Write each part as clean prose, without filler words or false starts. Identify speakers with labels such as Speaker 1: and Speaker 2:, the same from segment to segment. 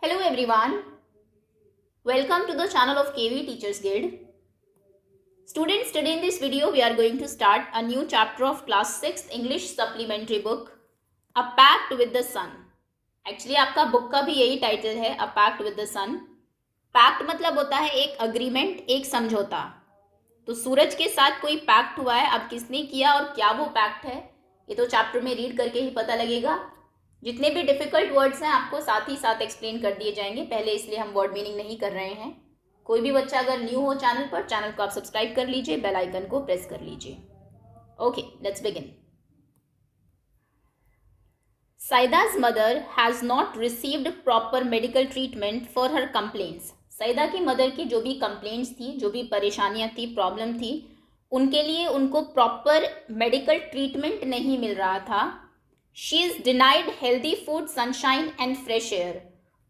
Speaker 1: Hello everyone, welcome to the channel of KV Teachers Guild. Students, today in this video we are going to start a new chapter of class 6th English supplementary book, A Pact with the Sun. Actually आपका book का भी यही title है, A Pact with the Sun. Pact मतलब होता है एक agreement, एक समझौता. तो सूरज के साथ कोई पैक्ट हुआ है, अब किसने किया और क्या वो पैक्ट है ये तो चैप्टर में रीड करके ही पता लगेगा. जितने भी डिफिकल्ट वर्ड्स हैं आपको साथ ही साथ एक्सप्लेन कर दिए जाएंगे पहले, इसलिए हम वर्ड मीनिंग नहीं कर रहे हैं. कोई भी बच्चा अगर न्यू हो चैनल पर, चैनल को आप सब्सक्राइब कर लीजिए, बेल आइकन को प्रेस कर लीजिए. Okay, let's begin. Saida's mother has not received proper medical treatment for her complaints. Saeeda की मदर की जो भी कंप्लेंट्स थी, जो भी परेशानियां थी, प्रॉब्लम थी, उनके लिए उनको प्रॉपर मेडिकल ट्रीटमेंट नहीं मिल रहा था. She is denied healthy food, sunshine and fresh air.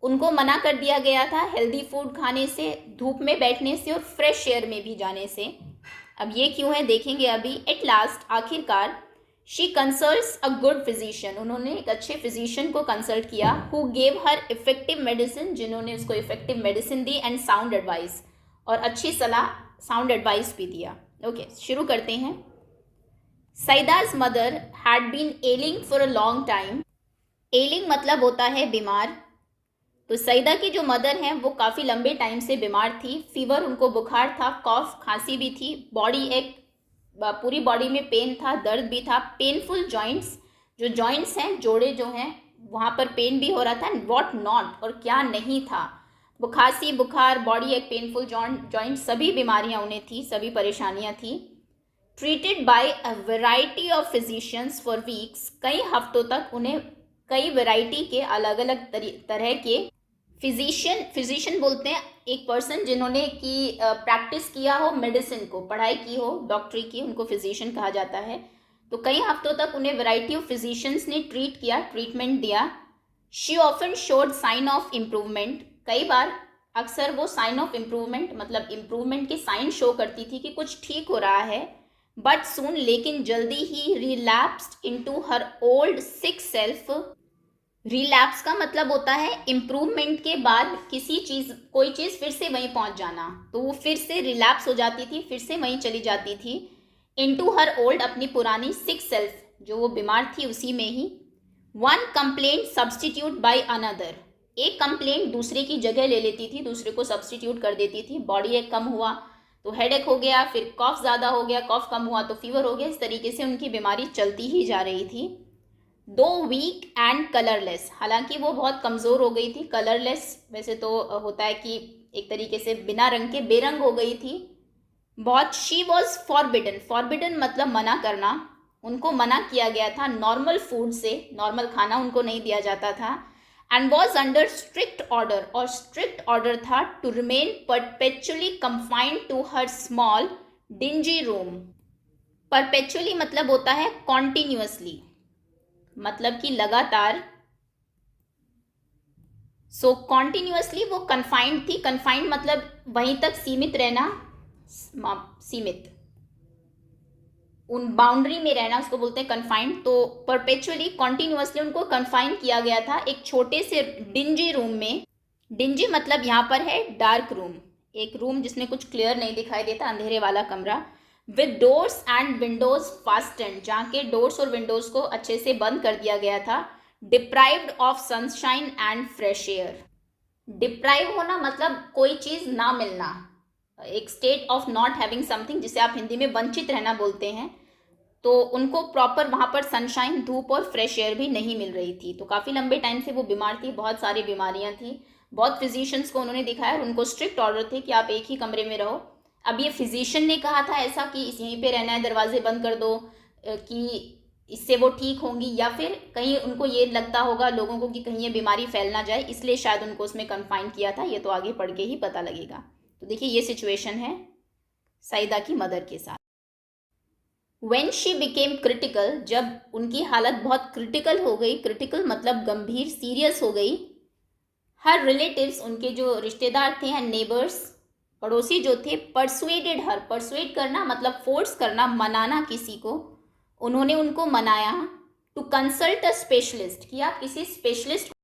Speaker 1: उनको मना कर दिया गया था हेल्दी फूड खाने से, धूप में बैठने से और फ्रेश एयर में भी जाने से. अब ये क्यों है देखेंगे अभी. एट लास्ट, आखिरकार, she consults a good physician. उन्होंने एक अच्छे फिजिशियन को कंसल्ट किया. Who gave her effective medicine, जिन्होंने उसको effective medicine the, and sound advice, और अच्छी सलाह, साउंड एडवाइस भी दिया. ओके, शुरू करते हैं. Saida's mother had been ailing for a long time. Ailing मतलब होता है बीमार. तो सईदा की जो मदर हैं वो काफ़ी लंबे टाइम से बीमार थी. फीवर, उनको बुखार था, कॉफ, खांसी भी थी, बॉडी एक पूरी बॉडी में पेन था, दर्द भी था. पेनफुल जॉइंट्स, जो जॉइंट्स हैं, जोड़े जो हैं, वहाँ पर पेन भी हो रहा था. व्हाट नॉट, और क्या नहीं था. खांसी, बुखार, बॉडी एक, पेनफुल जॉइंट, सभी बीमारियाँ उन्हें थी, सभी परेशानियाँ थी. Treated by a variety of physicians for weeks. कई हफ्तों तक उन्हें कई वेराइटी के अलग अलग तरह के फिजिशियन बोलते हैं एक पर्सन जिन्होंने की प्रैक्टिस किया हो मेडिसिन को, पढ़ाई की हो डॉक्टरी की, उनको फिजिशियन कहा जाता है. तो कई हफ्तों तक उन्हें वेराइटी ऑफ फिजिशियंस ने ट्रीट किया, ट्रीटमेंट दिया. She often showed sign of improvement. कई बार, अक्सर वो साइन ऑफ इम्प्रूवमेंट मतलब इम्प्रूवमेंट के साइन शो करती थी कि कुछ ठीक हो रहा है. बट सून, लेकिन जल्दी ही, रिलैप्स्ड इनटू हर ओल्ड सिक सेल्फ. रिलैप्स का मतलब होता है इम्प्रूवमेंट के बाद कोई चीज़ फिर से वहीं पहुंच जाना. तो वो फिर से रिलैप्स हो जाती थी, फिर से वहीं चली जाती थी. इनटू हर ओल्ड, अपनी पुरानी, सिक सेल्फ, जो वो बीमार थी उसी में ही. One complaint substitute by another. एक कंप्लेंट दूसरे की जगह ले लेती थी, दूसरे को सब्सटीट्यूट कर देती थी. बॉडी एक कम हुआ तो हेडेक हो गया, फिर कॉफ ज़्यादा हो गया, कॉफ कम हुआ तो फीवर हो गया. इस तरीके से उनकी बीमारी चलती ही जा रही थी. दो वीक एंड कलरलेस, हालांकि वो बहुत कमज़ोर हो गई थी. कलरलेस वैसे तो होता है कि एक तरीके से बिना रंग के, बेरंग हो गई थी बहुत. She was forbidden. फॉरबिडन मतलब मना करना. उनको मना किया गया था नॉर्मल फूड से, नॉर्मल खाना उनको नहीं दिया जाता था. And was under strict order, और स्ट्रिक्ट ऑर्डर था to remain perpetually confined to her small dingy room. Perpetually मतलब होता है कॉन्टिन्यूअसली, मतलब कि लगातार. सो कॉन्टिन्यूअसली वो कन्फाइंड थी. कन्फाइंड मतलब वहीं तक सीमित रहना, सीमित, उन बाउंड्री में रहना, उसको बोलते हैं कन्फाइंड. तो परपेचुअली, कॉन्टिन्यूअसली उनको कन्फाइन किया गया था एक छोटे से डिंजी रूम में. डिंजी मतलब यहाँ पर है डार्क रूम, एक रूम जिसमें कुछ क्लियर नहीं दिखाई देता, अंधेरे वाला कमरा. With doors and Windows fastened, जहाँ के डोर्स और विंडोज को अच्छे से बंद कर दिया गया था. Deprived of sunshine and fresh air. Deprive होना मतलब कोई चीज़ ना मिलना, एक state of not having something, जिसे आप हिंदी में वंचित रहना बोलते हैं. तो उनको प्रॉपर वहाँ पर सनशाइन, धूप और फ्रेश एयर भी नहीं मिल रही थी. तो काफ़ी लंबे टाइम से वो बीमार थी, बहुत सारी बीमारियाँ थी. बहुत फिजिशियंस को उन्होंने दिखाया और उनको स्ट्रिक्ट ऑर्डर थे कि आप एक ही कमरे में रहो. अब ये फिजिशियन ने कहा था ऐसा कि यहीं पे रहना है, दरवाजे बंद कर दो, कि इससे वो ठीक होंगी, या फिर कहीं उनको ये लगता होगा लोगों को कि कहीं ये बीमारी फैल ना जाए, इसलिए शायद उनको उसमें कन्फाइन किया था. ये तो आगे पढ़ के ही पता लगेगा. तो देखिए ये सिचुएशन है सईदा की मदर के साथ. When she became critical, जब उनकी हालत बहुत क्रिटिकल हो गई, क्रिटिकल मतलब गंभीर, सीरियस हो गई. हर रिलेटिव्स, उनके जो रिश्तेदार थे, एंड नेबर्स, पड़ोसी जो थे, परसुएडेड हर, परसुएड करना मतलब फोर्स करना, मनाना किसी को, उन्होंने उनको मनाया. टू कंसल्ट अ स्पेशलिस्ट, कि आप किसी स्पेशलिस्ट